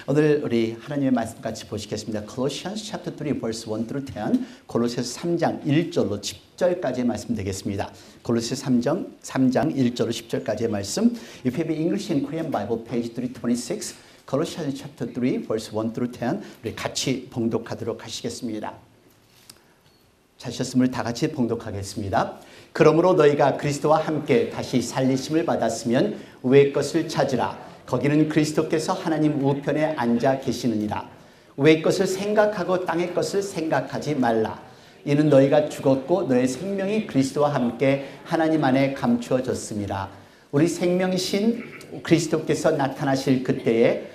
오늘 우리 하나님의 말씀 같이 보시겠습니다. Colossians chapter 3 verse 1 through 10, 골로새서 3장 1절로 10절까지의 말씀 되겠습니다. 골로새서 3장 1절로 10절까지의 말씀. If you have English and Korean Bible, page 326, Colossians chapter 3 verse 1 through 10, 우리 같이 봉독하도록 하시겠습니다. 찾으셨으면 다 같이 봉독하겠습니다. 그러므로 너희가 그리스도와 함께 다시 살리심을 받았으면 위의 것을 찾으라. 거기는 그리스도께서 하나님 우편에 앉아 계시느니라. 위의 것을 생각하고 땅의 것을 생각하지 말라. 이는 너희가 죽었고 너의 생명이 그리스도와 함께 하나님 안에 감추어졌음이라. 우리 생명이신 그리스도께서 나타나실 그때에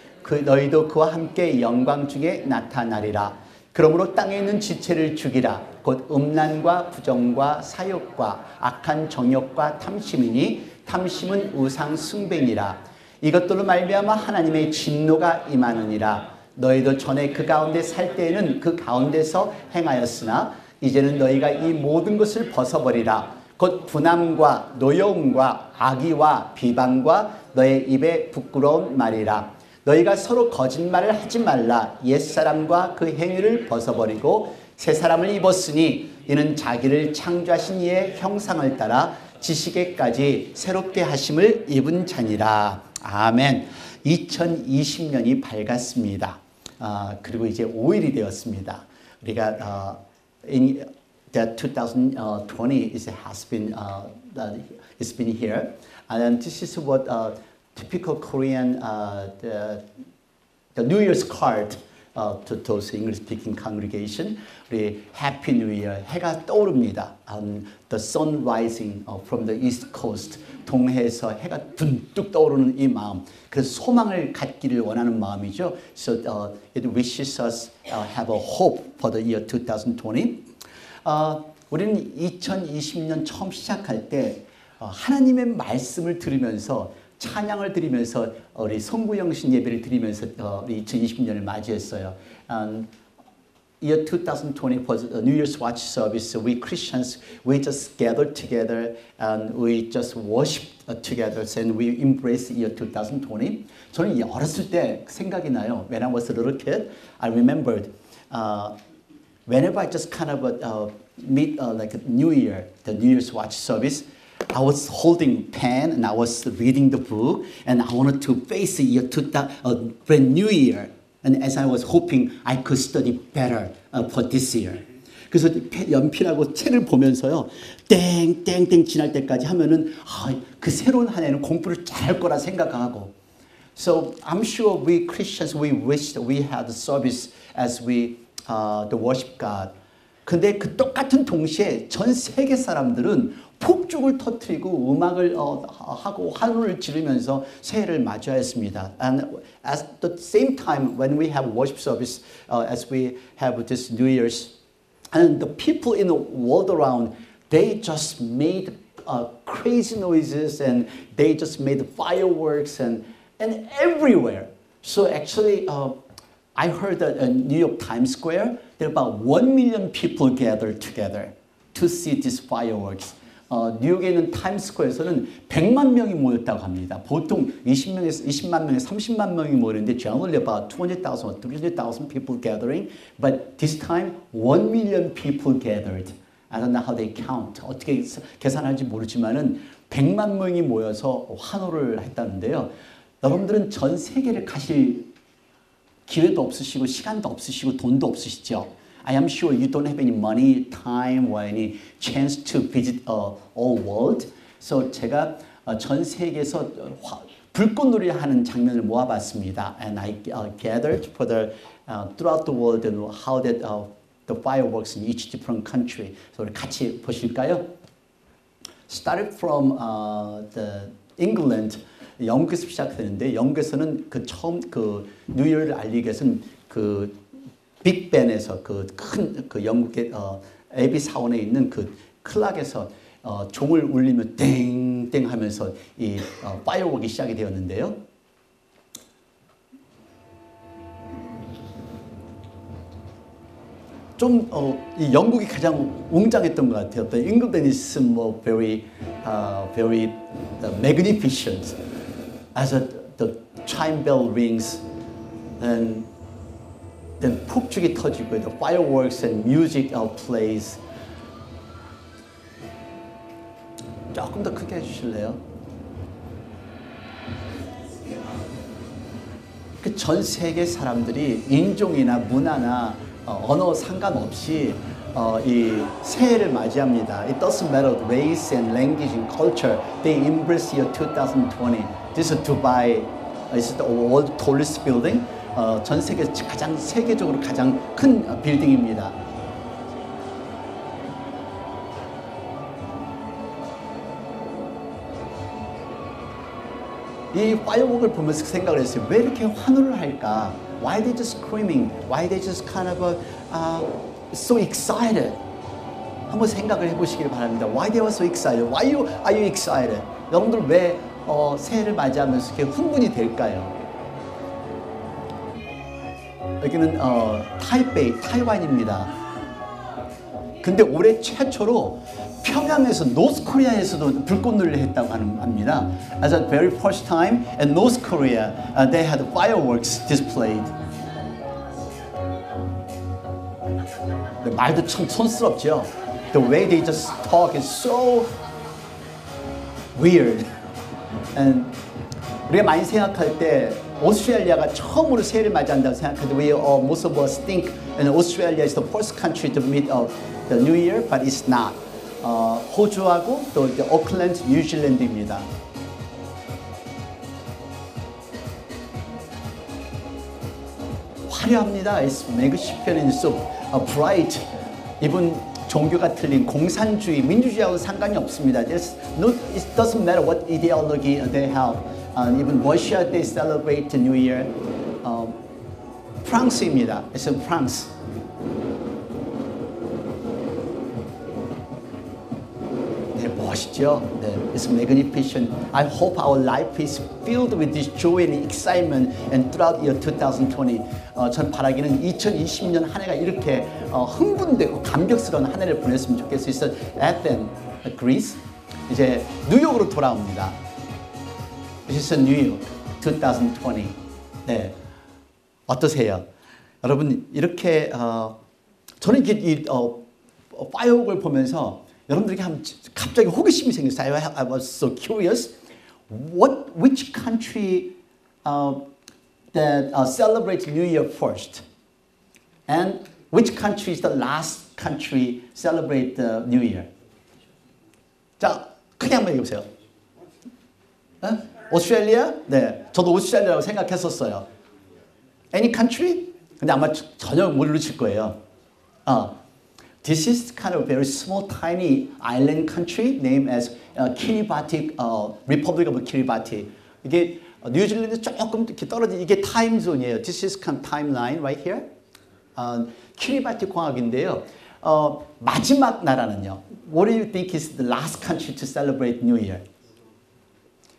너희도 그와 함께 영광 중에 나타나리라. 그러므로 땅에 있는 지체를 죽이라. 곧 음란과 부정과 사욕과 악한 정욕과 탐심이니 탐심은 우상 숭배니라. 이것들로 말미암아 하나님의 진노가 임하느니라. 너희도 전에 그 가운데 살 때에는 그 가운데서 행하였으나 이제는 너희가 이 모든 것을 벗어버리라. 곧 분함과 노여움과 악의와 비방과 너의 입에 부끄러운 말이라. 너희가 서로 거짓말을 하지 말라. 옛사람과 그 행위를 벗어버리고 새 사람을 입었으니 이는 자기를 창조하신 이의 형상을 따라 지식에까지 새롭게 하심을 입은 자니라. 아멘. 2020년이 밝았습니다. 그리고 이제 5일이 되었습니다. 우리가 in that 2020 it's been here, and this is what typical Korean the New Year's card to those English-speaking congregation. 우리 Happy New Year. 해가 떠오릅니다. The sun rising from the East Coast. 동해에서 해가 둔뚝 떠오르는 이 마음. 그래서 소망을 갖기를 원하는 마음이죠. So it wishes us have a hope for the year 2020. 우리는 2020년 처음 시작할 때 하나님의 말씀을 들으면서 찬양을 드리면서 우리 성구영신 예배를 드리면서 우리 2020년을 맞이했어요. Year 2020 was a New Year's Watch service. So we Christians, we just gathered together and we just worshiped together and we embraced year 2020. 저는 어렸을 때 생각이 나요. When I was a little kid, I remembered whenever I just kind of meet like a New Year, the New Year's Watch service, I was holding pen and I was reading the book and I wanted to face the year 2000, brand new year. And as I was hoping I could study better for this year. 그래서 연필하고 책을 보면서요. 땡땡땡 지날 때까지 하면은 그 새로운 한 해는 공부를 잘할 거라 생각하고. So I'm sure we Christians, we wish that we had the service as we the worship God. 근데 그 똑같은 동시에 전 세계 사람들은 폭죽을 터뜨리고 음악을 하고 환호를 지르면서 새해를 맞이하였습니다. And at the same time, when we have worship service, as we have this New Year's, and the people in the world around, they just made crazy noises and they just made fireworks and everywhere. So actually, I heard that in New York Times Square, there are about 1 million people gathered together to see these fireworks. 뉴욕에 있는 타임스퀘어에서는 100만 명이 모였다고 합니다. 보통 20만 명에 30만 명이 모이는데 generally about 200,000 or 300,000 people gathering. But this time 1 million people gathered. I don't know how they count. 어떻게 계산할지 모르지만은 100만 명이 모여서 환호를 했다는데요. 여러분들은 전 세계를 가실 기회도 없으시고 시간도 없으시고 돈도 없으시죠. I am sure you don't have any money, time, or any chance to visit all world. So 제가 전 세계에서 불꽃놀이 하는 장면을 모아봤습니다. And I gathered for the throughout the world and how that the fireworks in each different country. So 우리 같이 보실까요? Started from the England. 영국에서 시작되는데 영국에서는 그 처음 그 뉴이어를 알리기 위해서는 그 빅벤에서 그 큰 그 영국의 에비 사원에 있는 그 클락에서 종을 울리며 땡땡 하면서 이 파이어웍이 시작이 되었는데요. 좀 이 영국이 가장 웅장했던 것 같아요. The England is more very magnificent as the chime bell rings. then 폭죽이 터지고 the fireworks and music plays. 조금 더 크게 해주실래요? 그 전 세계 사람들이 인종이나 문화나 언어 상관없이 이 새해를 맞이합니다. It doesn't matter race and language and culture. They embrace year 2020. This is Dubai. It's the world tallest building. 전 세계 세계적으로 가장 큰 빌딩입니다. 이 파이어웍을 보면서 생각을 했어요. 왜 이렇게 환호를 할까? Why they just screaming? Why they just kind of so excited? 한번 생각을 해보시길 바랍니다. Why they were so excited? Why are you excited? 여러분들 왜 새해를 맞이하면서 이렇게 흥분이 될까요? 여기는 타이베이, 타이완입니다. 근데 올해 최초로 평양에서 노스코리아에서도 불꽃놀이를 했다고 합니다. As the very first time in North Korea, they had fireworks displayed. 말도 참 촌스럽죠. The way they just talk is so weird. And 우리가 많이 생각할 때 오스트레일리아가 처음으로 새해를 맞이한다고 생각하는데 we most of us think and Australia is the first country to meet the New Year, but it's not. 호주하고 또 이제 오클랜드, 뉴질랜드입니다. 화려합니다. It's magnificent and so bright. 이분 종교가 틀린 공산주의, 민주주의하고 상관이 없습니다. It doesn't matter what ideology they have. Even Russia, they celebrate the New Year. 프랑스입니다. It's in France. 네, 멋있죠? 네, it's magnificent. I hope our life is filled with this joy and excitement and throughout year 2020. 전 바라기는 2020년 한 해가 이렇게 흥분되고 감격스러운 한 해를 보냈으면 좋겠어요. It's Athens, Greece. 이제 뉴욕으로 돌아옵니다. This is New York 2020. 네, 어떠세요? 여러분 이렇게 저는 이 파이어웍을 보면서 여러분들에게 갑자기 호기심이 생겼어요. I was so curious. Which country that celebrates New Year first, and which country is the last country celebrate the New Year? 자, 크게 한번 얘기해보세요. 오스트레일리아? 네, 저도 오스트레일리아라고 생각했었어요. Any country? 근데 아마 전혀 모르실 거예요. This is kind of very small, tiny island country named as Kiribati, Republic of Kiribati. 이게 뉴질랜드 조금 이렇게 떨어진 이게 타임존이에요. This is kind of timeline right here. 키리바티 공화국인데요. 마지막 나라는요. What do you think is the last country to celebrate New Year?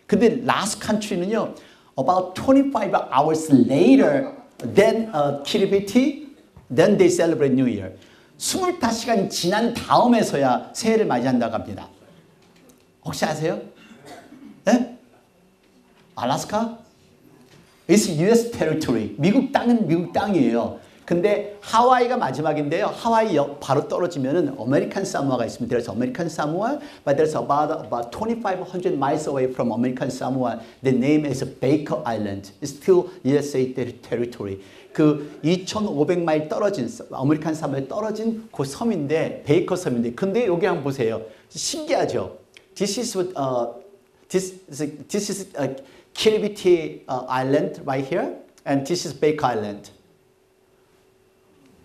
근데 last country는요. About 25 hours later than Kiribati, then they celebrate New Year. 25시간 지난 다음에서야 새해를 맞이한다고 합니다. 혹시 아세요? 네? 알래스카? It's US territory. 미국 땅은 미국 땅이에요. 근데 하와이가 마지막인데요. 하와이 바로 떨어지면은 아메리칸 사모아가 있습니다. There's American Samoa, but there's about 2,500 miles away from American Samoa. The name is Baker Island. It's still USA territory. 그 2,500마일 떨어진 아메리칸 사모아에 떨어진 그 섬인데 베이커 섬인데 근데 여기 한번 보세요. 신기하죠. This is Kiribati Island right here, and this is Baker Island.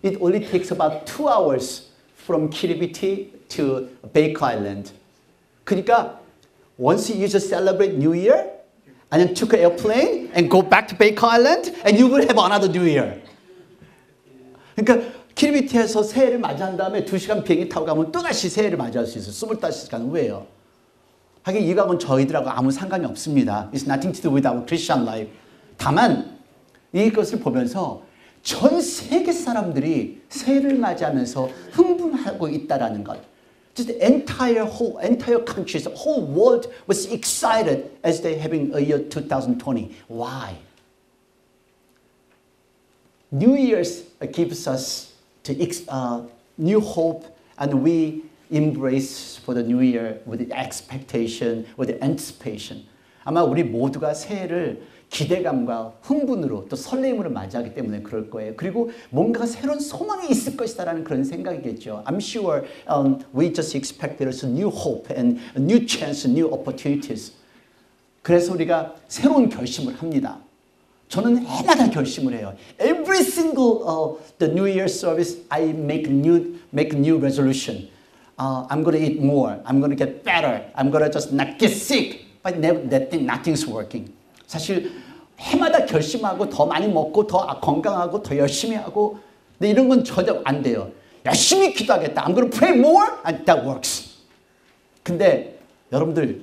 It only takes about 2 hours from Kiribati to Baker Island. 그러니까 once you just celebrate New Year, and then took an airplane and go back to Baker Island, and you will have another New Year. 그러니까 키리비티에서 새해를 맞이한 다음에 2시간 비행기 타고 가면 또다시 새해를 맞이할 수 있어요. 25시간 후에요. 하긴 이 과학은 저희들하고 아무 상관이 없습니다. It's nothing to do with our Christian life. 다만 이것을 보면서 전 세계 사람들이 새해를 맞이하면서 흥분하고 있다라는 것. Just the entire countries, the whole world was excited as they having a year 2020. Why? New Year's gives us new hope, and we embrace for the new year with expectation, with anticipation. 아마 우리 모두가 새해를 기대감과 흥분으로 또 설레임으로 맞이하기 때문에 그럴 거예요. 그리고 뭔가 새로운 소망이 있을 것이다라는 그런 생각이겠죠. I'm sure we just expect there's a new hope and a new chance, new opportunities. 그래서 우리가 새로운 결심을 합니다. 저는 해마다 결심을 해요. Every single the New Year service, I make new resolution. I'm going to eat more. I'm going to get better. I'm going to just not get sick. But nothing's working. 사실 해마다 결심하고 더 많이 먹고 더 건강하고 더 열심히 하고 근데 이런 건 전혀 안 돼요. 열심히 기도하겠다. I'm going to pray more and that works. 근데 여러분들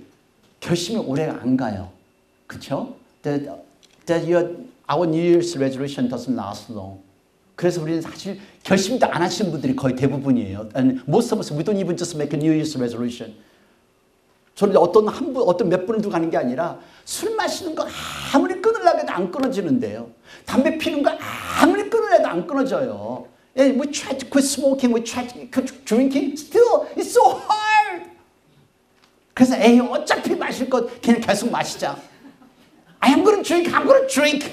결심이 오래 안 가요. 그렇죠? Our New Year's resolution doesn't last long. 그래서 우리는 사실 결심도 안 하시는 분들이 거의 대부분이에요. And most of us, we don't even just make a New Year's resolution. 저는 어떤 몇 분을 두고 가는 게 아니라 술 마시는 거 아무리 끊으려고 해도 안 끊어지는데요. 담배 피는 거 아무리 끊으려고 해도 안 끊어져요. We try to quit smoking, we try to quit drinking. Still, it's so hard. 그래서 어차피 마실 것 그냥 계속 마시자. I'm going to drink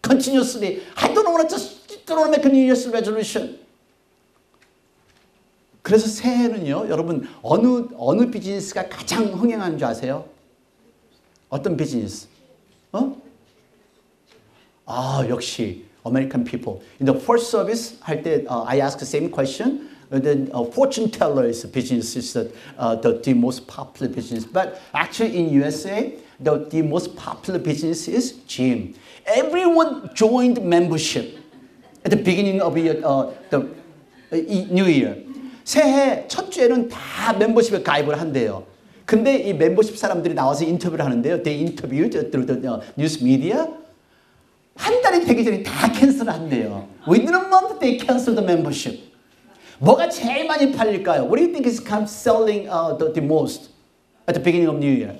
continuously. I don't want to make a New Year's resolution. 그래서 새해는요, 여러분 어느 비즈니스가 가장 흥행하는 줄 아세요? 어떤 비즈니스? 역시 American people. In the first service 할 때 I asked the same question. Then fortune teller's business is the most popular business. But actually in USA, the most popular business is gym. Everyone joined membership at the beginning of the New Year. 새해 첫 주에는 다 멤버십에 가입을 한대요. 근데 이 멤버십 사람들이 나와서 인터뷰를 하는데요. They interviewed through the news media. 한 달이 되기 전에 다 캔슬을 한대요. Within a month they canceled the membership. 뭐가 제일 많이 팔릴까요? What do you think is selling the most at the beginning of New Year?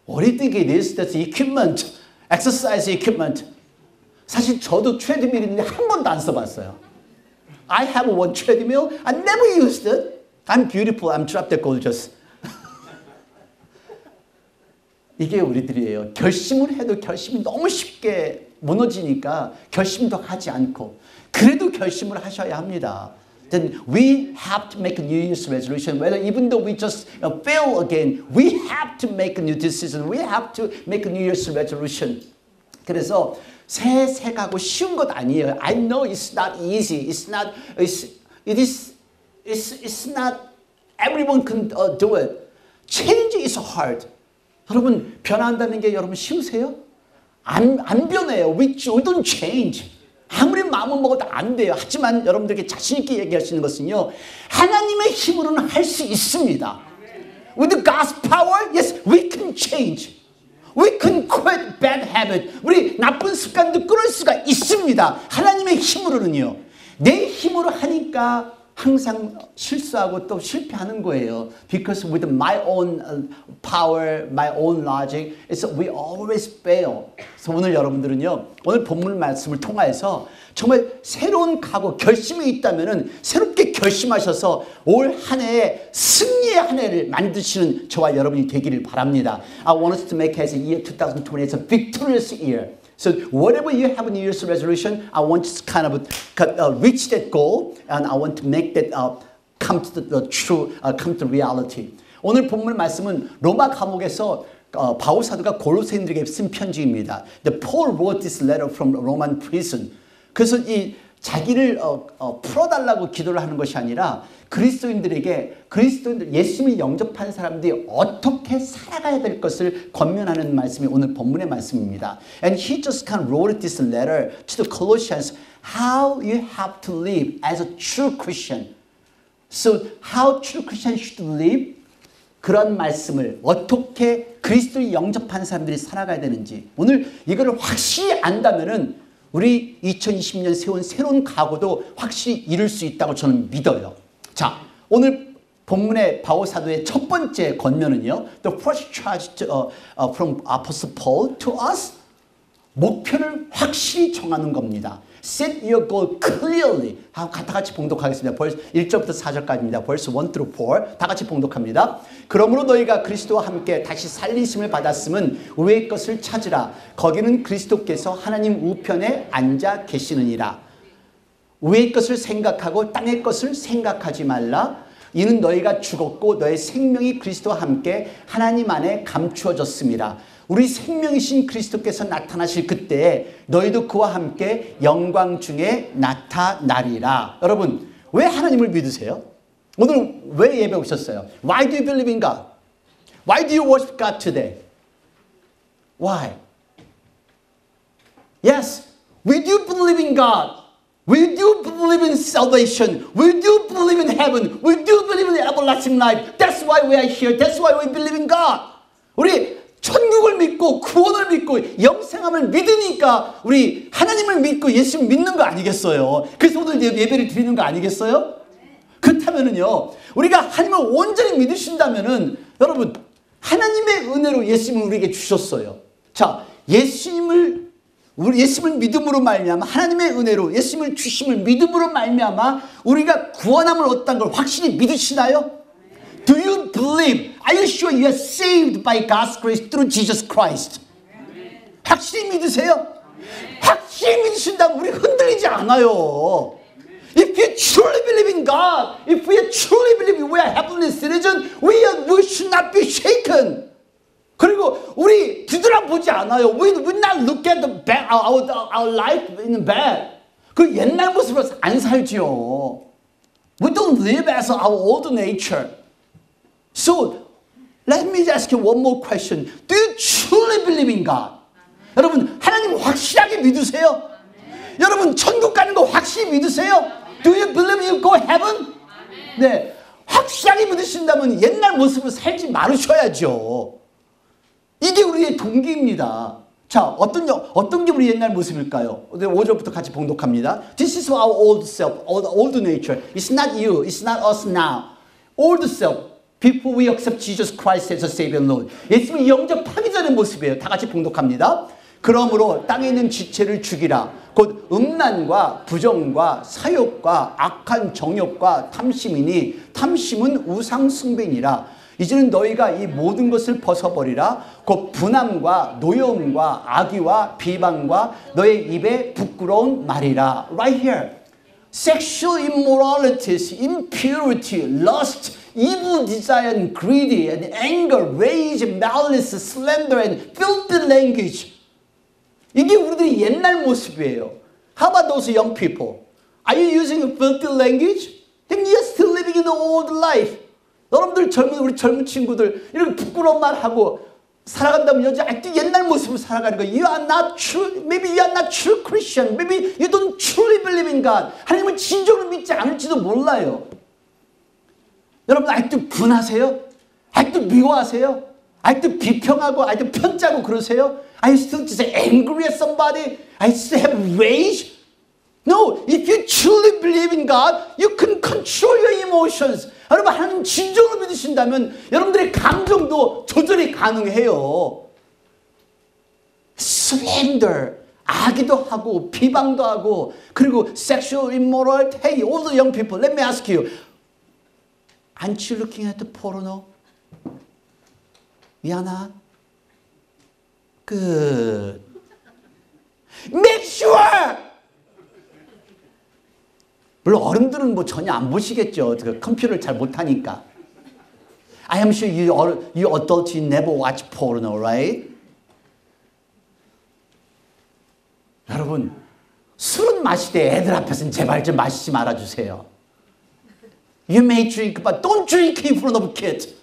What do you think it is? That's equipment, exercise equipment. 사실 저도 트레드밀 있는데 한 번도 안 써봤어요. I have one treadmill. I never used it. I'm beautiful. I'm drop dead gorgeous. 이게 우리들이에요. 결심을 해도 결심이 너무 쉽게 무너지니까 결심도 하지 않고 그래도 결심을 하셔야 합니다. Then we have to make a New Year's resolution. Whether even though we just fail again, we have to make a new decision. We have to make a New Year's resolution. 그래서 새 가고 쉬운 것 아니에요. I know it's not easy. It's not everyone can do it. Change is hard. 여러분 변한다는 게 여러분 쉬우세요? 안 변해요. We don't change. 아무리 마음을 먹어도 안 돼요. 하지만 여러분들에게 자신 있게 얘기할 수 있는 것은요. 하나님의 힘으로는 할 수 있습니다. With God's power, yes, we can change. We can quit bad habit. 우리 나쁜 습관도 끊을 수가 있습니다. 하나님의 힘으로는요. 내 힘으로 하니까 항상 실수하고 또 실패하는 거예요. Because with my own power, my own logic, we always fail. 그래서 오늘 여러분들은요. 오늘 본문 말씀을 통해서 정말 새로운 각오, 결심이 있다면은 새롭게 결심하셔서 올 한 해에 승리의 한 해를 만드시는 저와 여러분이 되기를 바랍니다. I want us to make as a year 2020 as a victorious year. So whatever you have a New Year's resolution, I want you to kind of reach that goal, and I want to make that come to reality. 오늘 본문 말씀은 로마 감옥에서 바울 사도가 골로새인들에게 쓴 편지입니다. The Paul wrote this letter from Roman prison. 그래서 이 자기를 풀어달라고 기도를 하는 것이 아니라 그리스도인들 예수님을 영접한 사람들이 어떻게 살아가야 될 것을 권면하는 말씀이 오늘 본문의 말씀입니다. And he just kind of wrote this letter to the Colossians how you have to live as a true Christian. So how true Christians should live? 그런 말씀을 어떻게 그리스도를 영접한 사람들이 살아가야 되는지 오늘 이거를 확실히 안다면은 우리 2020년 세운 새로운 각오도 확실히 이룰 수 있다고 저는 믿어요. 자, 오늘 본문의 바울 사도의 첫 번째 권면은요. The first charge from Apostle Paul to us. 목표를 확실히 정하는 겁니다. Set your goal clearly. 다 같이 봉독하겠습니다. 벌써 1절부터 4절까지입니다. 벌써 1 through 4. 다 같이 봉독합니다. 그러므로 너희가 그리스도와 함께 다시 살리심을 받았음은 위의 것을 찾으라. 거기는 그리스도께서 하나님 우편에 앉아 계시느니라. 위의 것을 생각하고 땅의 것을 생각하지 말라. 이는 너희가 죽었고 너의 생명이 그리스도와 함께 하나님 안에 감추어졌습니다. 우리 생명이신 그리스도께서 나타나실 그때에 너희도 그와 함께 영광 중에 나타나리라. 여러분, 왜 하나님을 믿으세요? 오늘 왜 예배 오셨어요? Why do you believe in God? Why do you worship God today? Why? Yes, we do believe in God. We do believe in salvation. We do believe in heaven. We do believe in everlasting life. That's why we are here. That's why we believe in God. 우리 천국을 믿고 구원을 믿고 영생함을 믿으니까 우리 하나님을 믿고 예수를 믿는 거 아니겠어요? 그래서 오늘 예배를 드리는 거 아니겠어요? 그렇다면은요, 우리가 하나님을 온전히 믿으신다면은 여러분, 하나님의 은혜로 예수님을 우리에게 주셨어요. 자, 예수님을 믿음으로 말미암아 하나님의 은혜로 예수님을 주심을 믿음으로 말미암아 우리가 구원함을 얻었다는 걸 확실히 믿으시나요? Do you believe? Are you sure you are saved by God's grace through Jesus Christ? 확실히 믿으세요? 확실히 믿으신다면 우리 흔들리지 않아요. If you truly believe in God, if we truly believe we are heavenly citizens, we should not be shaken. 그리고 우리 뒤돌아보지 않아요. We not look at the back, our life in the back. 그 옛날 모습으로 안 살지요. We don't live as our old nature. So, let me ask you one more question. Do you truly believe in God? 여러분, 하나님 확실하게 믿으세요? 여러분, 천국 가는 거 확실히 믿으세요? Do you believe you go heaven? 네, 확실하게 믿으신다면 옛날 모습을 살지 말으셔야죠. 이게 우리의 동기입니다. 자, 어떤 게 우리 옛날 모습일까요? 5절부터 같이 봉독합니다. This is our old self, old nature. It's not you, it's not us now. Old self. Before we accept Jesus Christ as a Savior and Lord. 예수님을 영접하기 전의 모습이에요. 다 같이 봉독합니다. 그러므로 땅에 있는 지체를 죽이라. 곧 음란과 부정과 사욕과 악한 정욕과 탐심이니 탐심은 우상숭배니라. 이제는 너희가 이 모든 것을 벗어버리라. 곧 분함과 노여움과 악의와 비방과 너의 입에 부끄러운 말이라. Right here. Sexual immoralities, impurity, lust, evil desire, and greedy, and anger, rage, malice, slander, and filthy language. 이게 우리들의 옛날 모습이에요. How about those young people? Are you using a filthy language? Then you're still living in the old life. 여러분들 우리 젊은 친구들 이렇게 부끄러운 말 하고 살아간다면 여자 아직도 옛날 모습으로 살아가는 거예요. You are not true. Maybe you are not true Christian. Maybe you don't truly believe in God. 하나님을 진정으로 믿지 않을지도 몰라요. 여러분 아직도 분하세요? 아직도 미워하세요? 아직도 비평하고 아직도 편짜고 그러세요? Are you still just angry at somebody? Are you still have rage? No, if you truly believe in God, you can control your emotions. 여러분 하나님 진정으로 믿으신다면 여러분들의 감정도 조절이 가능해요. slander, 악의도 하고 비방도 하고 그리고 sexual immorality. Hey, all the young people, let me ask you. Aren't you looking at the porno? 미안하. Good. Make sure. 물론 어른들은 뭐 전혀 안 보시겠죠. 컴퓨터를 잘 못하니까. I am sure you adults never watch porno, right? 여러분, 술은 마시되 애들 앞에서는 제발 좀 마시지 말아주세요. You may drink, but don't drink in front of kids.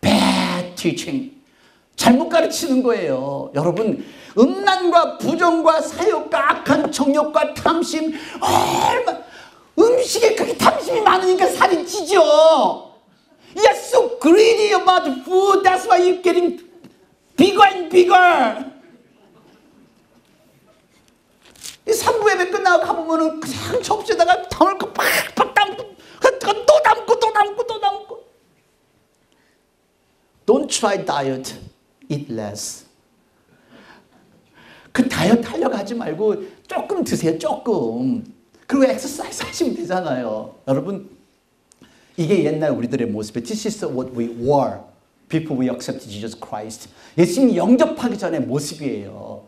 Bad teaching. 잘못 가르치는 거예요. 여러분, 음란과 부정과 사욕과 악한 정욕과 탐심, 음식에 그렇게 탐심이 많으니까 살이 찌죠. You're so greedy about food. That's why you're getting bigger and bigger. 이 3부 예배 끝나고 가보면은 그냥 접시에다가 담을 거 팍팍 담고 또 담고 또 담고 또 담고. Don't try diet. Eat less. 다이어트 하려고 하지 말고 조금 드세요. 조금. 그리고 엑서사이즈 하시면 되잖아요. 여러분, 이게 옛날 우리들의 모습이에요. This is what we were before we accepted Jesus Christ. 예수님 영접하기 전의 모습이에요.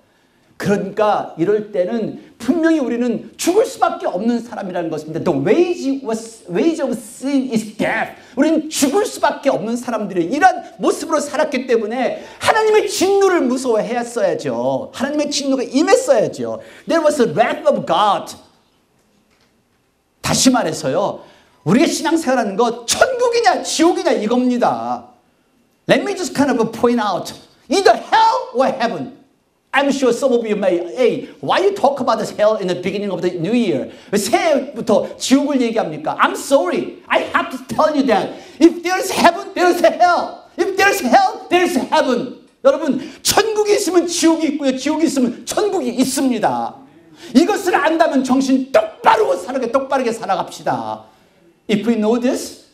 그러니까 이럴 때는 분명히 우리는 죽을 수밖에 없는 사람이라는 것입니다. The wage of sin is death. 우리는 죽을 수밖에 없는 사람들이 이런 모습으로 살았기 때문에 하나님의 진노를 무서워했어야죠. 하나님의 진노가 임했어야죠. There was a wrath of God. 다시 말해서요. 우리가 신앙생활하는 거 천국이냐 지옥이냐 이겁니다. Let me just kind of point out. Either hell or heaven. I'm sure some of you may, hey, why you talk about this hell in the beginning of the new year? 왜 새해부터 지옥을 얘기합니까? I'm sorry. I have to tell you that. If there's heaven, there's hell. If there's hell, there's heaven. 여러분, 천국이 있으면 지옥이 있고요. 지옥이 있으면 천국이 있습니다. 이것을 안다면 정신 똑바르게 살아갑시다. If we know this,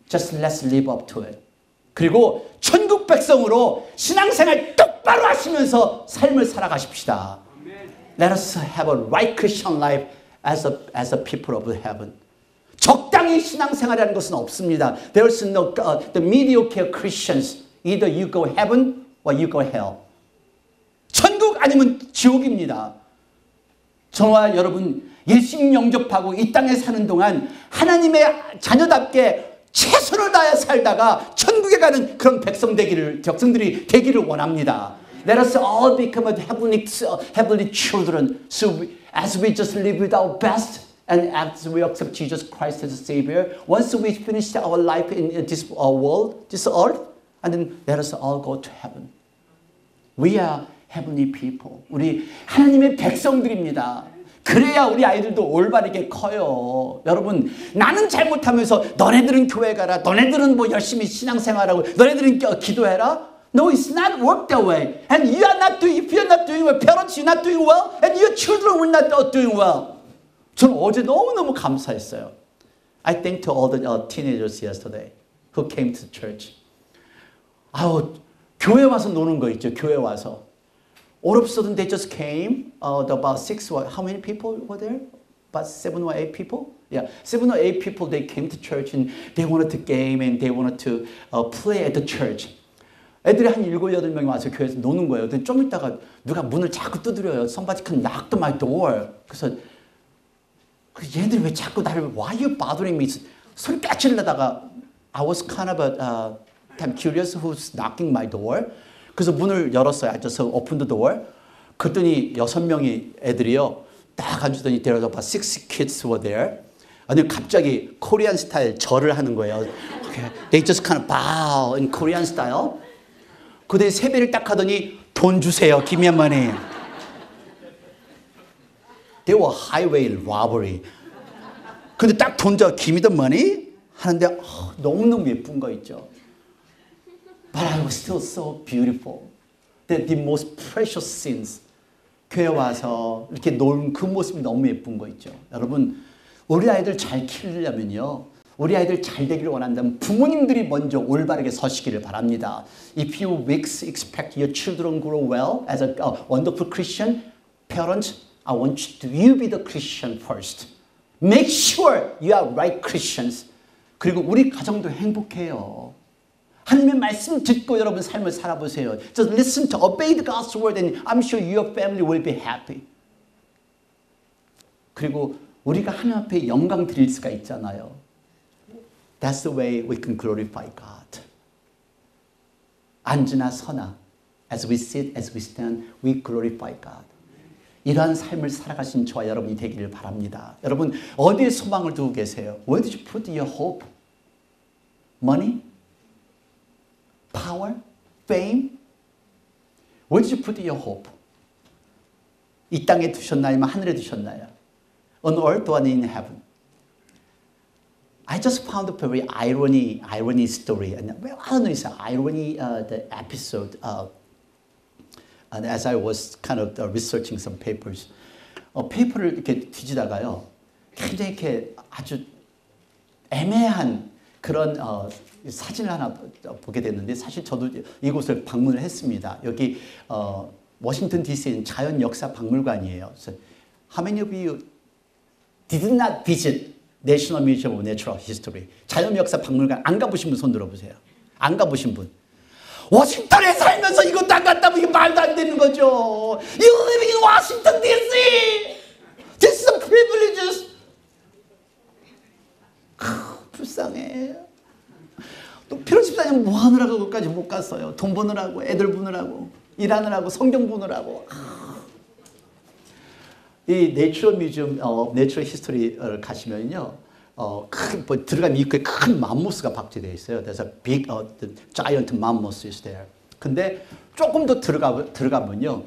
just let's live up to it. 그리고 천국 백성으로 신앙생활 똑바로 하시면서 삶을 살아가십시다. Let us have a right Christian life as a people of heaven. 적당히 신앙생활이라는 것은 없습니다. There's no the mediocre Christians. Either you go heaven or you go hell. 천국 아니면 지옥입니다. 저와 여러분 예수님 영접하고 이 땅에 사는 동안 하나님의 자녀답게 최선을 다해 살다가 천국에 가는 그런 백성들이 되기를 원합니다. Let us all become heavenly children. So as we just live with our best and as we accept Jesus Christ as a Savior, once we finish our life in this world, this earth, and then let us all go to heaven. We are heavenly people. 우리 하나님의 백성들입니다. 그래야 우리 아이들도 올바르게 커요. 여러분, 나는 잘못하면서 너네들은 교회 가라. 너네들은 뭐 열심히 신앙생활하고 너네들은 기도해라. No, it's not work that way. And you are not doing, if you are not doing well, parents, you're not doing well, and your children will not doing well. 저는 어제 너무너무 감사했어요. I thank to all the teenagers yesterday who came to church. 아우, 교회 와서 노는 거 있죠. 교회 와서. All of a sudden they just came, about how many people were there? About 7 or 8 people? Yeah, 7 or 8 people, they came to church and they wanted to game and they wanted to play at the church. 애들이 한 7, 8명이 와서 교회에서 노는 거예요. 근데 좀 있다가 누가 문을 자꾸 두드려요. Somebody can knock on my door. 그래서 얘들이 왜 자꾸 나를 why you bothering me? 소리 까치려다가 I was kind of curious who's knocking my door. 그래서 문을 열었어요. I just opened the door. 그랬더니 6명이 애들이요. 딱 앉으더니 there were about 6 kids were there. 아니 갑자기 코리안 스타일 절을 하는 거예요. Okay. They just kind of bow in Korean style. 그들이 세배를 딱 하더니 돈 주세요. Give me money. They were highway robbery. 근데 딱 돈 줘. Give me the money. 하는데 너무너무 예쁜 거 있죠. But I was still so beautiful. The most precious scenes. 교회 와서 이렇게 놀는 그 모습이 너무 예쁜 거 있죠. 여러분, 우리 아이들 잘 키우려면요. 우리 아이들 잘 되기를 원한다면 부모님들이 먼저 올바르게 서시기를 바랍니다. If you expect your children grow well as a wonderful Christian, parents, I want you be the Christian first. Make sure you are right Christians. 그리고 우리 가정도 행복해요. 하나님의 말씀 듣고 여러분 삶을 살아보세요. Just listen to, obey the God's word and I'm sure your family will be happy. 그리고 우리가 하나님 앞에 영광 드릴 수가 있잖아요. That's the way we can glorify God. 앉으나 서나, as we sit, as we stand, we glorify God. 이러한 삶을 살아가신 저와 여러분이 되기를 바랍니다. 여러분 어디에 소망을 두고 계세요? Where did you put your hope? Money? Power? Fame? Where did you put your hope? 이 땅에 두셨나요? 아니면 하늘에 두셨나요? On earth or in heaven? I just found a very irony story. And well, I don't know, it's an irony, the episode. And as I was kind of researching some papers, 페이퍼를 이렇게 뒤지다가요, 굉장히 이렇게 아주 애매한 그런 사진을 하나 보게 됐는데 사실 저도 이곳을 방문을 했습니다. 여기 워싱턴 DC는 자연 역사 박물관이에요. So, how many of you did not visit National Museum of Natural History? 자연 역사 박물관 안 가보신 분 손 들어보세요. 안 가보신 분. 워싱턴에 살면서 이것도 안 갔다면 이게 말도 안 되는 거죠. You living in Washington DC. This is a privileges. 불쌍해. 또 피로 14년 뭐 하느라고 거기까지 못 갔어요. 돈 버느라고, 애들 보느라고, 일하느라고, 성경 보느라고. 이 내추럴 뮤지엄, 내추럴 히스토리를 가시면요, 뭐 들어가면 입구에 큰 맘모스가 박제되어 있어요. 그래서 big, giant mammoth is there. 근데 조금 더 들어가면요,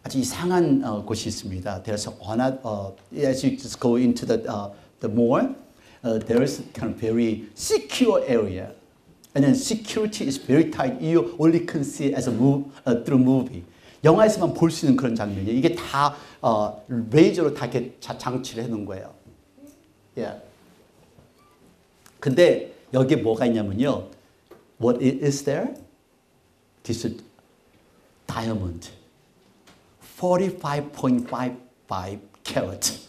아주 이상한 곳이 있습니다. There's as you just go into the mall, there's kind of very secure area. And then security is very tight. You only can see as a through movie. 영화에서만 볼 수 있는 그런 장면이에요. 이게 다 레이저로 다 이렇게 장치를 해놓은 거예요. Yeah. 근데 여기에 뭐가 있냐면요. What is there? This is diamond. 45.55 carat.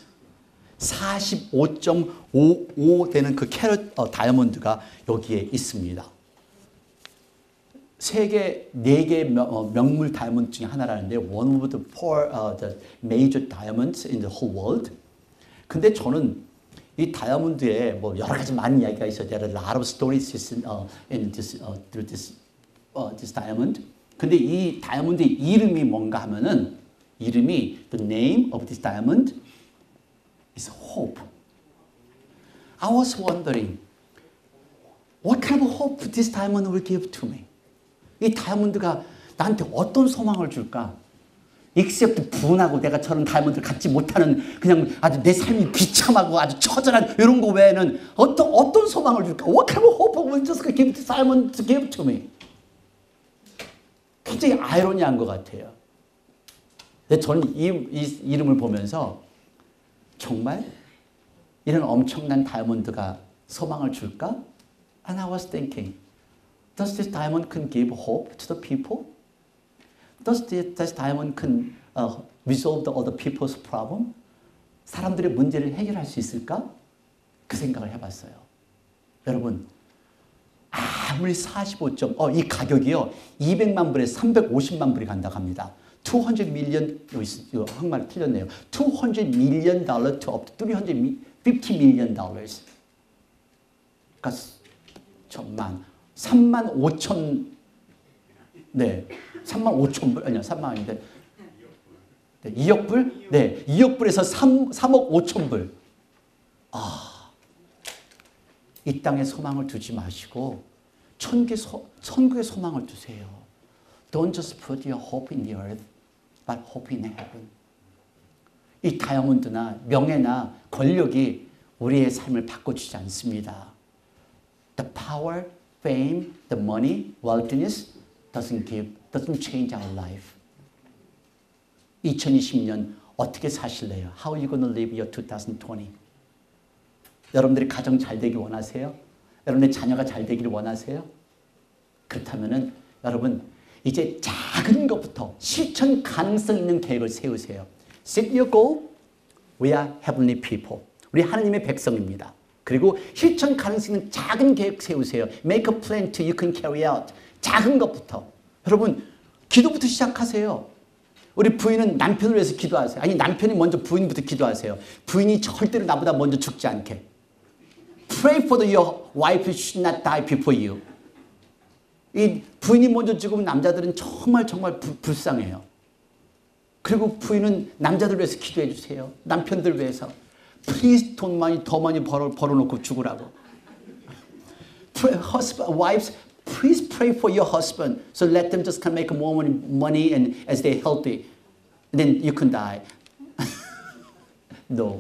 45.55 되는 그 캐럿 다이아몬드가 여기에 있습니다. 세계 4개 명물 다이아몬드 중에 하나라는데 one of the four the major diamonds in the whole world. 근데 저는 이 다이아몬드에 뭐 여러 가지 많은 이야기가 있어요. There are a lot of stories in this through this diamond. 근데 이 다이아몬드의 이름이 뭔가 하면은 이름이 the name of this diamond is hope. I was wondering what kind of hope this diamond will give to me. 이 다이아몬드가 나한테 어떤 소망을 줄까? except 분하고 내가 저런 다이아몬드를 갖지 못하는 그냥 아주 내 삶이 비참하고 아주 처절한 이런 거 외에는 어떤 소망을 줄까? What kind of hope will just give this diamond to give to me? 굉장히 아이러니한 것 같아요. 근데 저는 이 이름을 보면서 정말 이런 엄청난 다이아몬드가 소망을 줄까? And I was thinking, does this diamond can give hope to the people? Does this diamond can resolve the other people's problem? 사람들의 문제를 해결할 수 있을까? 그 생각을 해봤어요. 여러분, 아무리 45점, 이 가격이요, 200만 불에서 350만 불이 간다고 합니다. 200 million, 한말 틀렸네요. 200 million dollar to up to 350 million dollars. 그러니까 3만 5천, 네, 3만 5천 불, 아니요, 3만 아닌데, 네, 2억 불? 네, 2억 불에서 3억 5천 불. 이 땅에 소망을 두지 마시고 천국에 소망을 두세요. Don't just put your hope in the earth, but hope in heaven. 이 다이아몬드나 명예나 권력이 우리의 삶을 바꿔주지 않습니다. The power, fame, the money, wealthiness doesn't change our life. 2020년 어떻게 사실래요? How are you going to live your 2020? 여러분들이 가정 잘 되길 원하세요? 여러분의 자녀가 잘 되기를 원하세요? 그렇다면은 여러분 이제 작은 것부터 실천 가능성 있는 계획을 세우세요. Set your goal. We are heavenly people. 우리 하나님의 백성입니다. 그리고 실천 가능성 있는 작은 계획 세우세요. Make a plan to you can carry out. 작은 것부터. 여러분 기도부터 시작하세요. 우리 부인은 남편을 위해서 기도하세요. 아니 남편이 먼저 부인부터 기도하세요. 부인이 절대로 나보다 먼저 죽지 않게. Pray for your wife should not die before you. 이 부인이 먼저 죽으면 남자들은 정말 불쌍해요. 그리고 부인은 남자들 위해서 기도해 주세요. 남편들 위해서. Please 돈 더 많이 벌어놓고 죽으라고. Wives, please pray for your husband. So let them just can make more money and as they're healthy. And then you can die. No.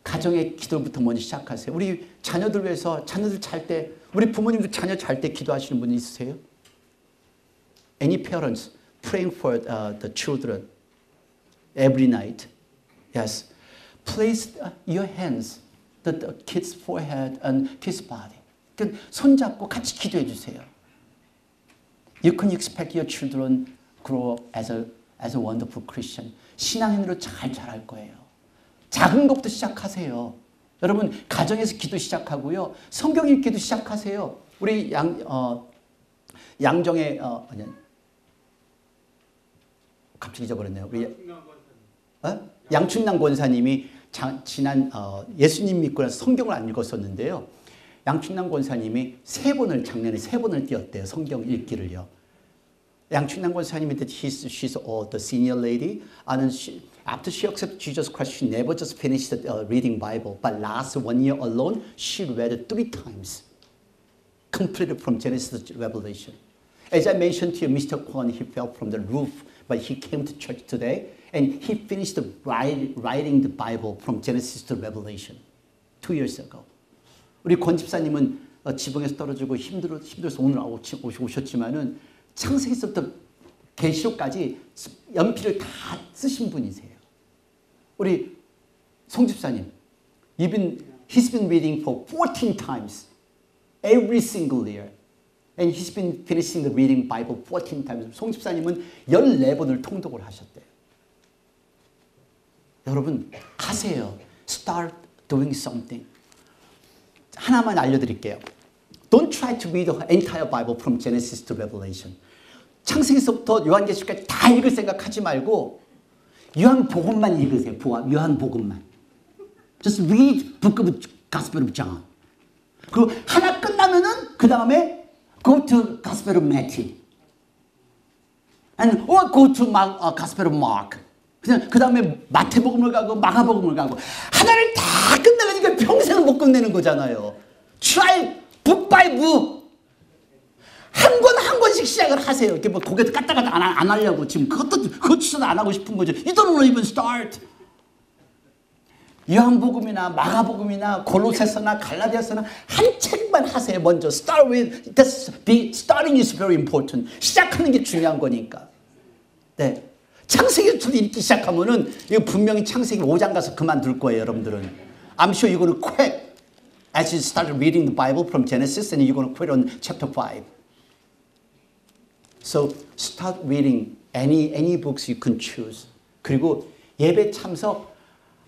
가정의 기도부터 먼저 시작하세요. 우리 자녀들 위해서 자녀들 잘 때 우리 부모님도 자녀 잘 때 기도하시는 분이 있으세요? Any parents praying for the children every night? Yes. Place your hands on the kid's forehead and kids' body. 손 잡고 같이 기도해 주세요. You can expect your children grow as as a wonderful Christian. 신앙인으로 잘 자랄 거예요. 작은 것부터 시작하세요. 여러분 가정에서 기도 시작하고요. 성경 읽기도 시작하세요. 우리 양정의 아니 갑자기 잊어버렸네요. 우리 양춘남 권사님이 지난 예수님 믿고 나서 성경을 안 읽었었는데요. 양춘남 권사님이 작년에 세 번을 띄었대요. 성경 읽기를요. 양춘남 권사님이 she's the senior lady. After she accepted Jesus Christ, she never just finished reading Bible, but last 1 year alone, she read it 3 times, completed from Genesis to Revelation. As I mentioned to you, Mr. Kwon, he fell from the roof, but he came to church today, and he finished writing the Bible from Genesis to Revelation 2 years ago. 우리 권 집사님은 지붕에서 떨어지고 힘들어서 오늘 오셨지만은 창세기서부터 계시록까지 연필을 다 쓰신 분이세요. 우리 송 집사님, he's been reading for 14 times every single year. And he's been finishing the reading Bible 14 times. 송 집사님은 14번을 통독을 하셨대요. 여러분 하세요. Start doing something. 하나만 알려드릴게요. Don't try to read the entire Bible from Genesis to Revelation. 창세기서부터 요한계시록까지 다 읽을 생각하지 말고 요한복음만 읽으세요. 요한복음만. Just read book of Gospel of John. 그리고 하나 끝나면은 그 다음에 go to Gospel of Matthew. or go to Gospel of Mark. 그냥 그 다음에 마태복음을 가고 마가복음을 가고 하나를 다 끝내려니까 평생을 못 끝내는 거잖아요. Try book by book. 한 권씩 시작을 하세요. 이렇게 뭐 고개 까딱까딱 안 하려고 지금 그것도 안 하고 싶은 거죠. You don't want to even start. 요한복음이나 마가복음이나 골로새서나 갈라디아서나 한 책만 하세요. 먼저 start with starting is very important. 시작하는 게 중요한 거니까. 네. 창세기부터 읽기 시작하면은 이거 분명히 창세기 5장 가서 그만둘 거예요, 여러분들은. I'm sure you're going to quit as you start reading the Bible from Genesis and you're going to quit on chapter 5. So start reading any books you can choose. 그리고 예배 참석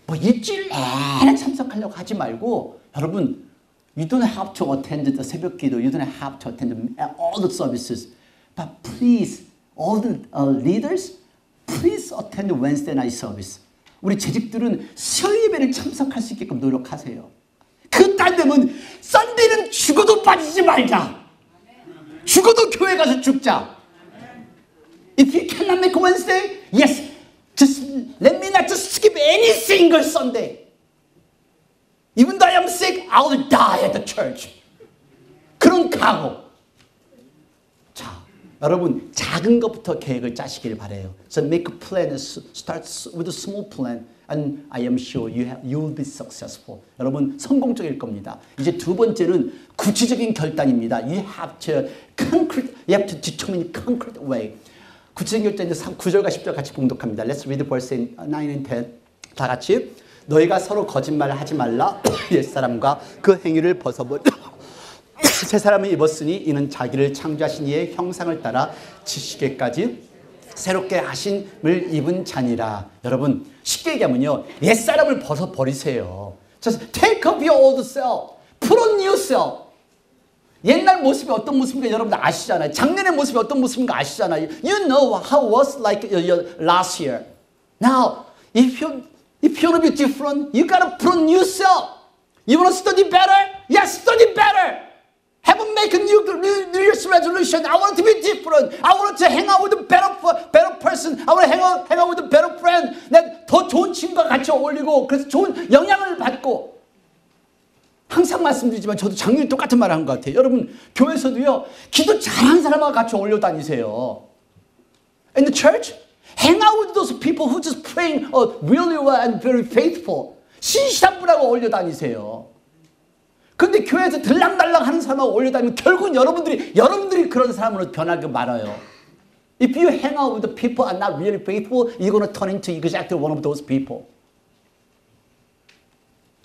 뭐 일주일 내내 참석하려고 하지 말고 여러분 you don't have to attend the 새벽 기도. You don't have to attend all the services. But please, all the leaders, please attend the Wednesday night service. 우리 재직들은 수요일 예배를 참석할 수 있게끔 노력하세요. 그딴 데면 썬데이는 죽어도 빠지지 말자. 죽어도 교회 가서 죽자. If you cannot make Wednesday, yes, just let me not just skip any single Sunday. Even though I am sick, I will die at the church. 그런 각오. 자, 여러분 작은 것부터 계획을 짜시길 바래요. So make a plan. Start with a small plan, and I am sure you will be successful. 여러분 성공적일 겁니다. 이제 두 번째는 구체적인 결단입니다. You have to determine concrete way. 구체적인 결단 이제 9절과 10절 같이 봉독합니다. Let's read verse 9 and 10. 다 같이 너희가 서로 거짓말을 하지 말라. 옛사람과 그 행위를 벗어버려 새 사람을 입었으니 이는 자기를 창조하신 이의 형상을 따라 지시게까지 새롭게 하심을 입은 자니라. 여러분 쉽게 얘기하면요. 옛사람을 벗어버리세요. Just take up your old self. Put on new self. 옛날 모습이 어떤 모습인가 여러분들 아시잖아요. 작년의 모습이 어떤 모습인가 아시잖아요. You know how it was like last year. Now, if you want to be different, you got to put on new self. You want to study better? Yes, study better. Make a New Year's resolution. I want to be different. I want to hang out with a better person. I want to hang out with a better friend. 내 더 좋은 친구가 같이 어울리고 그래서 좋은 영향을 받고. 항상 말씀드리지만 저도 작년에 똑같은 말을 한 것 같아요. 여러분 교회에서도요. 기도 잘하는 사람하고 같이 어울려 다니세요. In the church, hang out with those people who just praying really well and very faithful. 신실한 분하고 어울려 다니세요. 근데 교회에서 들락달락 하는 사람하고 어울려 다니면 결국 여러분들이 그런 사람으로 변하게 말아요. If you hang out with the people are not really faithful, you're going to turn into exactly one of those people.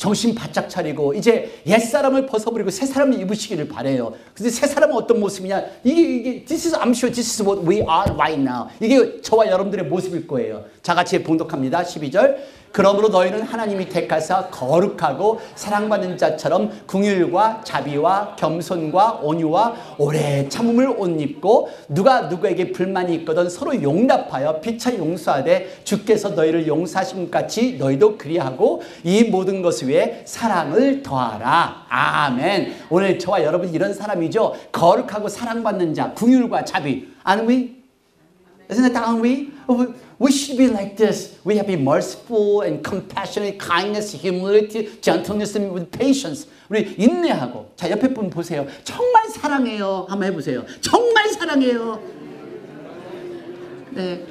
정신 바짝 차리고 이제 옛사람을 벗어버리고 새사람을 입으시기를 바래요. 근데 새사람은 어떤 모습이냐? 이게 this is, I'm sure this is what we are right now. 이게 저와 여러분들의 모습일 거예요. 자, 같이 봉독합니다. 12절. 그러므로 너희는 하나님이 택하사 거룩하고 사랑받는 자처럼 긍휼과 자비와 겸손과 온유와 오래 참음을 옷 입고 누가 누구에게 불만이 있거든 서로 용납하여 피차 용서하되 주께서 너희를 용서하신 것 같이 너희도 그리하고 이 모든 것을 위해 사랑을 더하라. 아멘. 오늘 저와 여러분이 이런 사람이죠. 거룩하고 사랑받는 자, 긍휼과 자비. Aren't we? Isn't that aren't we? We should be like this. We have to be merciful and compassionate, kindness, humility, gentleness, and with patience. 우리 인내하고. 자, 옆에 분 보세요. 정말 사랑해요. 한번 해보세요. 정말 사랑해요. 네.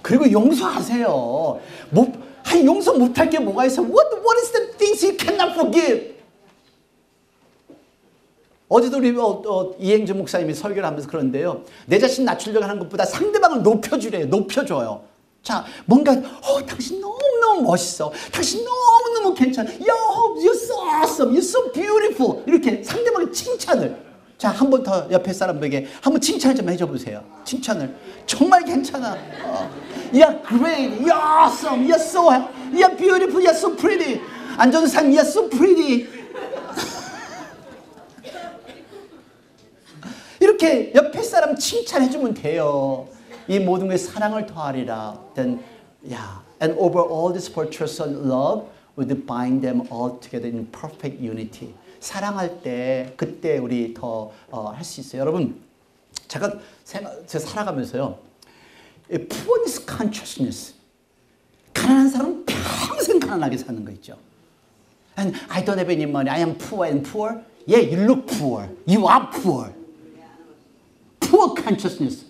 그리고 용서하세요. 용서 못할 게 뭐가 있어? What is the things you cannot forgive? 어제도 우리 이행주 목사님이 설교를 하면서 그러는데요. 내 자신 낮추려고 하는 것보다 상대방을 높여주래요. 높여줘요. 자, 뭔가 당신 너무너무 멋있어. 당신 너무너무 괜찮아. You're so awesome. You're so beautiful. 이렇게 상대방의 칭찬을. 자, 한 번 더 옆에 사람에게 한번 칭찬을 좀 해줘 보세요. 칭찬을. 정말 괜찮아. You're great. You're awesome. You're beautiful. You're so pretty. 안전산 You're so pretty. 이렇게 옆에 사람 칭찬해주면 돼요. 이 모든 것에 사랑을 더하리라. Then, and over all this virtuous love would bind them all together in perfect unity. 사랑할 때 그때 우리 더 할 수 있어요. 여러분, 제가 살아가면서요. poorness consciousness. 가난한 사람은 평생 가난하게 사는 거 있죠. And I don't have any money. I am poor and poor. Yeah, you look poor. You are poor. Poor consciousness.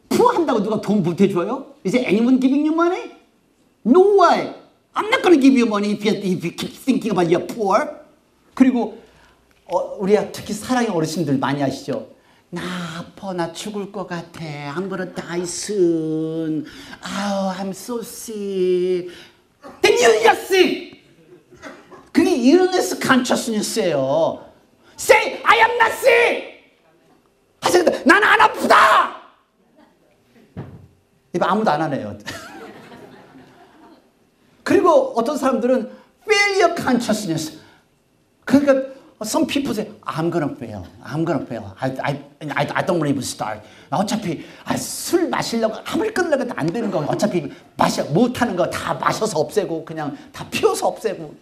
Poor 한다고 누가 돈 보태줘요? Is there anyone giving you money? No way. I'm not going to give you money if you keep thinking about you're poor. 그리고 우리가 특히 사랑의 어르신들 많이 아시죠? 나 아파, 나 죽을 것 같아. I'm gonna die soon. Oh, I'm so sick. Then you're sick. 그게 illness consciousness예요. Say, I am not sick. 하세요. 나는 안 아프다. 이거 아무도 안 하네요. 그리고 어떤 사람들은 failure consciousness. 그러니까 some people say, I'm gonna fail. I'm gonna fail. I don't even start. 어차피 술 마시려고 아무리 끊으려고 안 되는 거 어차피 못하는 거 다 마셔서 없애고 그냥 다 피워서 없애고.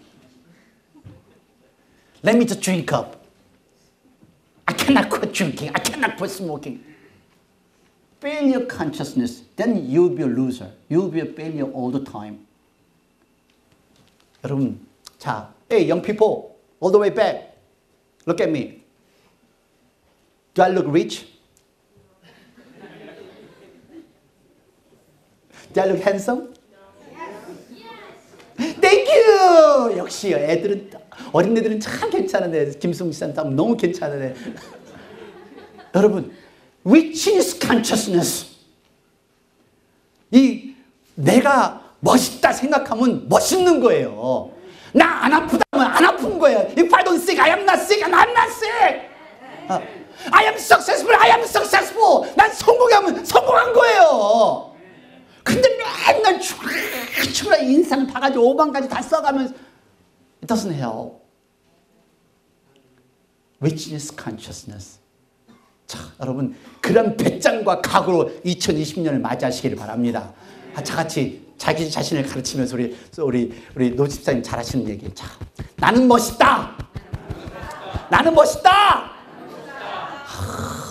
Let me just drink up. I cannot quit drinking. I cannot quit smoking. Failure consciousness. Then you'll be a loser. You'll be a failure all the time. 여러분, 자, hey, young people, all the way back. Look at me. Do I look rich? Do I look handsome? Thank you. 역시 어린애들은 참 괜찮은데 김승우 씨는 너무 괜찮은데. 여러분, richness consciousness. 이 내가 멋있다 생각하면 멋있는 거예요. 나 안 아프다면 안 아픈 거예요. If I don't sick, I am not sick, and I'm not sick. I am successful, I am successful. 난 성공하면 성공한 거예요. 근데 맨날 추라 인상 봐가지고 5반까지 다 써가면서 It doesn't help. Richness consciousness. 자, 여러분 그런 배짱과 각오로 2020년을 맞이하시기를 바랍니다. 자, 같이 자기 자신을 가르치면서 우리 노 집사님 잘하시는 얘기. 자, 나는 멋있다. 나는 멋있다.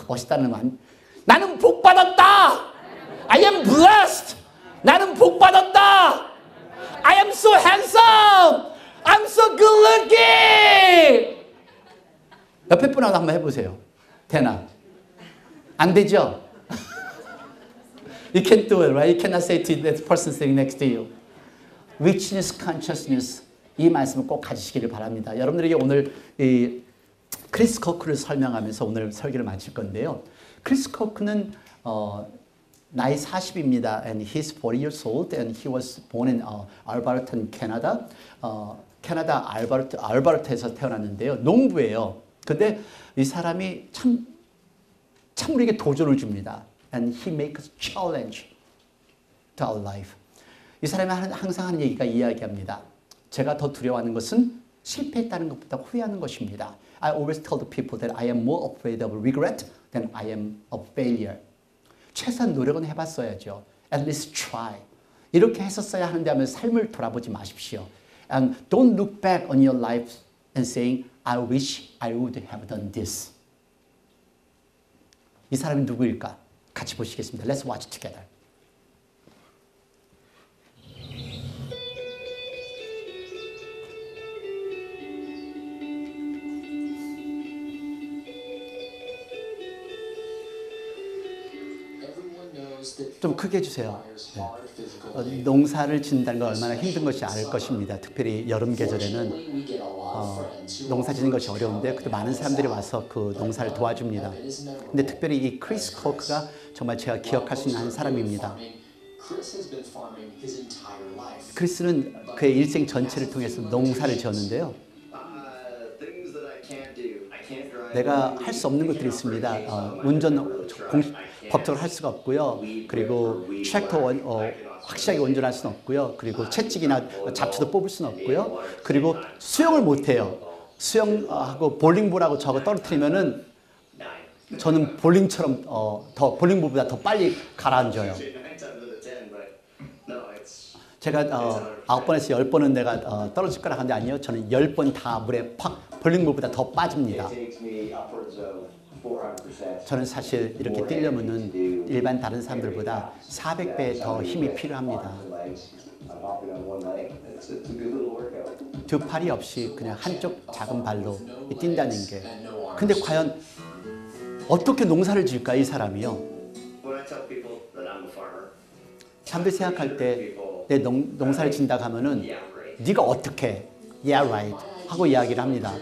멋있다는 말. 나는 복 받았다. I am blessed. 나는 복 받았다. I am so handsome. I'm so good looking. 옆에 분하고 한번 해보세요. 되나? 안 되죠? You can't do it, right? You cannot say to that person sitting next to you. Richness consciousness. 이 말씀을 꼭 가지시기를 바랍니다. 여러분들에게 오늘 이 크리스 코크를 설명하면서 오늘 설교를 마칠 건데요. 크리스 코크는 나이 40입니다. And he's 40 years old and he was born in Alberton, Canada. 캐나다 알버트에서 태어났는데요. 농부예요. 근데 이 사람이 참 우리에게 도전을 줍니다. And he makes challenge to our life. 이 사람이 항상 하는 얘기가 이야기합니다. 제가 더 두려워하는 것은 실패했다는 것보다 후회하는 것입니다. I always tell the people that I am more afraid of regret than I am of failure. 최소한 노력은 해봤어야죠. At least try. 이렇게 했었어야 하는데 하면 삶을 돌아보지 마십시오. And don't look back on your life and saying, I wish I would have done this. 이 사람이 누구일까? 같이 보시겠습니다. Let's watch together. 좀 크게 해주세요. 네. 농사를 짓는다는 건 얼마나 힘든 것이 알 것입니다. 특별히 여름 계절에는 농사 짓는 것이 어려운데 그래도 많은 사람들이 와서 그 농사를 도와줍니다. 근데 특별히 이 크리스 코크가 정말 제가 기억할 수 있는 한 사람입니다. 크리스는 그의 일생 전체를 통해서 농사를 지었는데요. 내가 할 수 없는 것들이 있습니다. 운전 법적으로 할 수가 없고요. 그리고 트랙터 확실하게 운전할 수는 없고요. 그리고 채찍이나 잡초도 뽑을 수는 없고요. 그리고 수영을 못해요. 수영하고 볼링볼하고 저거 떨어뜨리면은 저는 볼링처럼 더 볼링볼보다 더 빨리 가라앉아요. 제가 9번에서 10번은 내가 떨어질 거라 하는데 아니요. 저는 10번 다 물에 팍 볼링볼보다 더 빠집니다. 저는 사실 이렇게 뛰려면은 일반 다른 사람들보다 400배 더 힘이 필요합니다. 두 팔이 없이 그냥 한쪽 작은 발로 뛴다는 게. 근데 과연 어떻게 농사를 지을까 이 사람이요? 사람들이 생각할 때 내 농사를 짓는다고 하면은 네가 어떻게 Yeah right 하고 이야기를 합니다.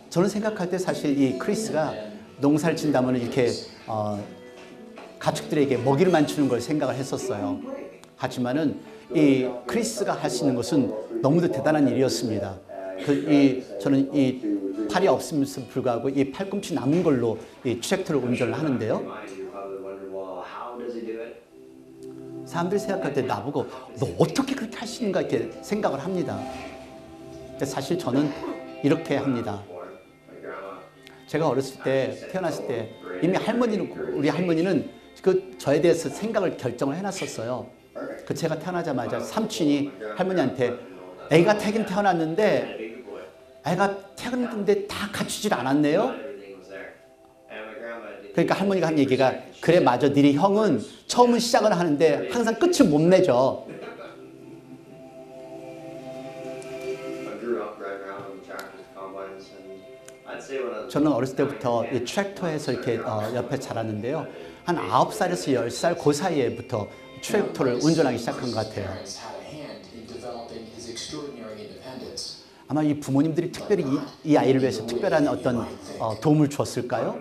저는 생각할 때 사실 이 크리스가 농사를 짓는다면 이렇게 가축들에게 먹이를만 주는 걸 생각을 했었어요. 하지만은 이 크리스가 할 수 있는 것은 너무도 대단한 일이었습니다. 저는 이 팔이 없음에도 불구하고 이 팔꿈치 남은 걸로 이 트랙터를 운전을 하는데요. 사람들이 생각할 때 나보고 너 어떻게 그렇게 할 수 있는가 이렇게 생각을 합니다. 근데 사실 저는 이렇게 합니다. 제가 어렸을 때 태어났을 때 이미 우리 할머니는 저에 대해서 생각을 결정을 해놨었어요. 제가 태어나자마자 삼촌이 할머니한테 애가 태어났는데 애가 태어났는데 다 갖추질 않았네요. 그러니까 할머니가 한 얘기가 그래 맞아 니네 형은 처음은 시작을 하는데 항상 끝을 못 맺어. 저는 어렸을 때부터 이 트랙터에서 이렇게 옆에 자랐는데요. 한 9살에서 10살 그 사이에부터 트랙터를 운전하기 시작한 것 같아요. 아마 이 부모님들이 특별히 이 아이를 위해서 특별한 어떤 도움을 주었을까요?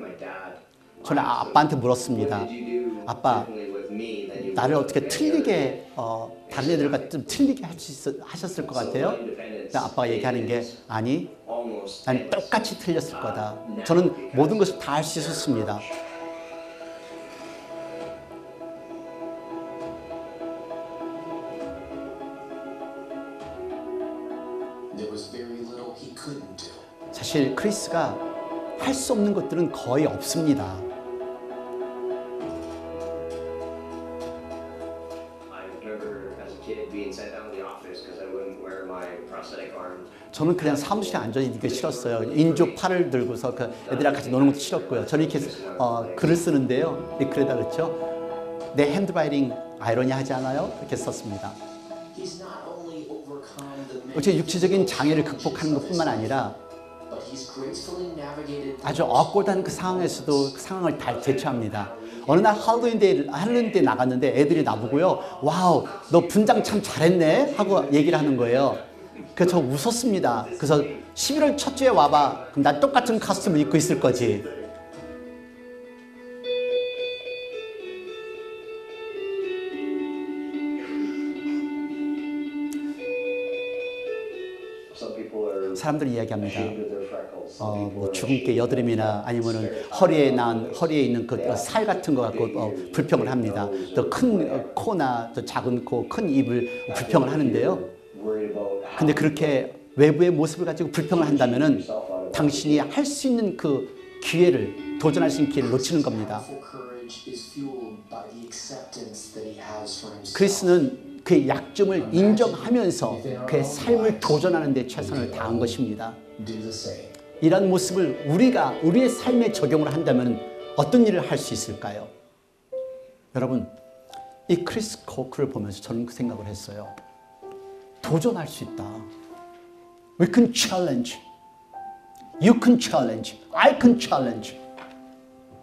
저는 아빠한테 물었습니다. 아빠, 나를 어떻게 틀리게 다른 애들과 좀 틀리게 하셨을 것 같아요? 아빠가 얘기하는 게 아니, 난 똑같이 틀렸을 거다. 저는 모든 것을 다 할 수 있었습니다. 사실 크리스가 할 수 없는 것들은 거의 없습니다. 저는 그냥 사무실에 앉아있는 게 싫었어요. 인조 팔을 들고서 그 애들이랑 같이 노는 것도 싫었고요. 저는 이렇게 글을 쓰는데요. 글에다 그렇죠. 내 핸드라이팅 아이러니하지 않아요? 이렇게 썼습니다. 어째 육체적인 장애를 극복하는 것뿐만 아니라 아주 억울한 그 상황에서도 그 상황을 잘 대처합니다. 어느 날 할로윈데이 나갔는데 애들이 나보고요. 와우, 너 분장 참 잘했네 하고 얘기를 하는 거예요. 그래서 저 웃었습니다. 그래서 11월 첫 주에 와봐. 그럼 난 똑같은 카스튬을 입고 있을 거지. 사람들이 이야기합니다. 뭐 주근깨 여드름이나 아니면은 허리에 있는 그 살 같은 거 갖고 불평을 합니다. 또 큰 코나 또 작은 코, 큰 입을 불평을 하는데요. 근데 그렇게 외부의 모습을 가지고 불평을 한다면은 당신이 할 수 있는 그 기회를, 도전할 수 있는 기회를 놓치는 겁니다. 그리스는 그의 약점을 인정하면서 그의 삶을 도전하는 데 최선을 다한 것입니다. 이런 모습을 우리의 삶에 적용을 한다면 어떤 일을 할 수 있을까요? 여러분, 이 크리스 코크를 보면서 저는 그 생각을 했어요. 도전할 수 있다. We can challenge. You can challenge. I can challenge.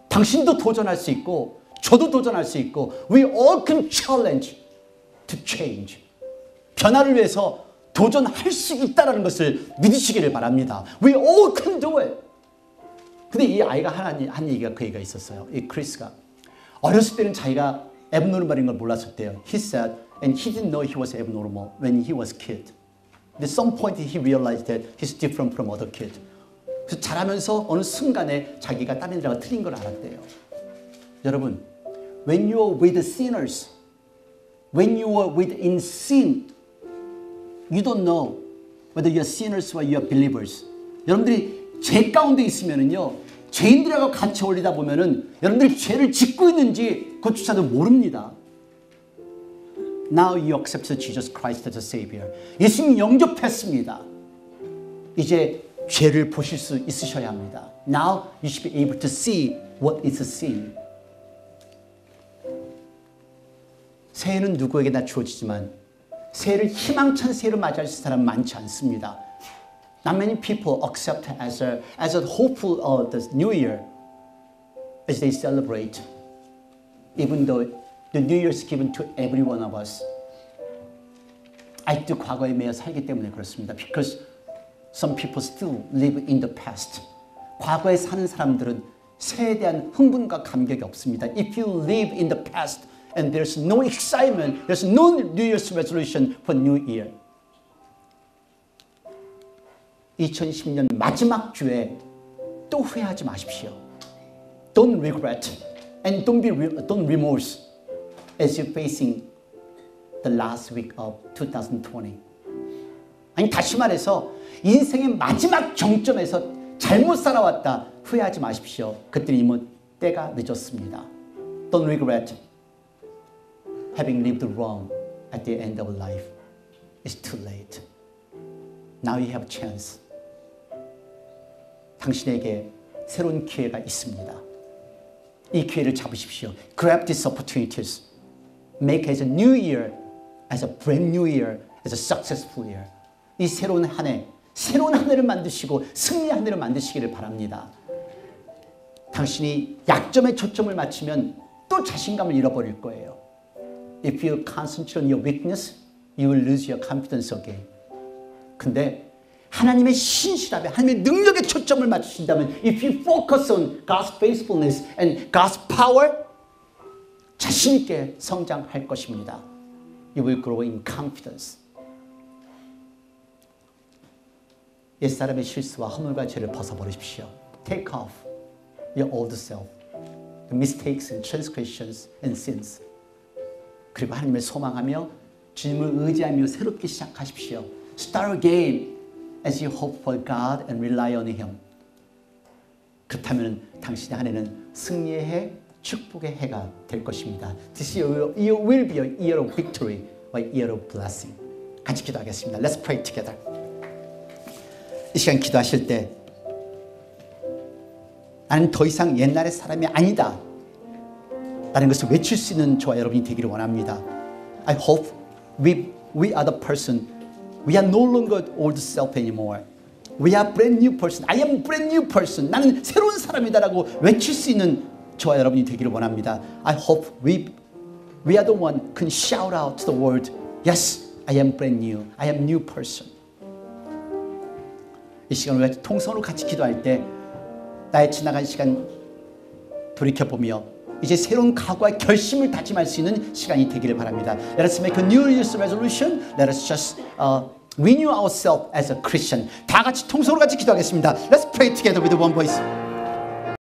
당신도 도전할 수 있고 저도 도전할 수 있고 We all can challenge to change. 변화를 위해서 도전할 수 있다는 것을 믿으시기를 바랍니다. We all can do it. 근데 이 아이가 한 얘기가 그 얘기가 있었어요. 이 크리스가 어렸을 때는 자기가 abnormal인 걸 몰랐을 때요. He said, and he didn't know he was abnormal when he was a kid. At some point he realized that he's different from other kids. 그래서 자라면서 어느 순간에 자기가 다른 애들하고 틀린 걸 알았대요. 여러분, when you are with sinners, when you are in sin, you don't know whether you are sinners or you are believers. 여러분들이 죄 가운데 있으면은요, 죄인들하고 같이 어울리다 보면은 여러분들이 죄를 짓고 있는지 그것조차도 모릅니다. Now you accept Jesus Christ as a Savior. 예수님 영접했습니다. 이제 죄를 보실 수 있으셔야 합니다. Now you should be able to see what is sin. 새해는 누구에게나 주어지지만 새해를 희망찬 새해로 맞이할 사람은 많지 않습니다. Not many people accept as a hopeful the New Year as they celebrate, even though the New Year is given to every one of us. 아직도 과거에 매여 살기 때문에 그렇습니다. Because some people still live in the past. 과거에 사는 사람들은 새해에 대한 흥분과 감격이 없습니다. If you live in the past and there's no excitement, there's no New Year's resolution for New Year. 2010년 마지막 주에 또 후회하지 마십시오. Don't regret and don't remorse as you're facing the last week of 2020. 아니 다시 말해서 인생의 마지막 정점에서 잘못 살아왔다 후회하지 마십시오. 그때는 이미 때가 늦었습니다. Don't regret having lived wrong at the end of life. It's too late. Now you have a chance. 당신에게 새로운 기회가 있습니다. 이 기회를 잡으십시오. Grab these opportunities. Make as a new year, as a brand new year, as a successful year. 이 새로운 한 해를 만드시고 승리의 한 해를 만드시기를 바랍니다. 당신이 약점에 초점을 맞추면 또 자신감을 잃어버릴 거예요. If you concentrate on your weakness, you will lose your confidence again. 근데 하나님의 신실함에 하나님의 능력에 초점을 맞추신다면 if you focus on God's faithfulness and God's power, 자신 있게 성장할 것입니다. You will grow in confidence. 옛사람의 실수와 허물과 죄를 벗어버리십시오. Take off your old self, the mistakes and transgressions and sins. 그리고 하나님을 소망하며 주님을 의지하며 새롭게 시작하십시오. Start again as you hope for God and rely on Him. 그렇다면 당신의 한 해는 승리의 해, 축복의 해가 될 것입니다. This year will be a year of victory, a year of blessing. 같이 기도하겠습니다. Let's pray together. 이 시간 기도하실 때 나는 더 이상 옛날의 사람이 아니다 라는 것을 외칠 수 있는 저와 여러분이 되기를 원합니다. I hope we are the person. We are no longer old self anymore. We are brand new person. I am brand new person. 나는 새로운 사람이다라고 외칠 수 있는 저와 여러분이 되기를 원합니다. I hope we are the one who can shout out to the world. Yes, I am brand new. I am new person. 이 시간을 우리가 통성으로 같이 기도할 때 나의 지나간 시간 돌이켜보며 이제 새로운 각오와 결심을 다짐할 수 있는 시간이 되기를 바랍니다. Let us make a New Year's resolution. Let us just renew ourselves as a Christian. 다 같이 통성으로 같이 기도하겠습니다. Let's pray together with one voice.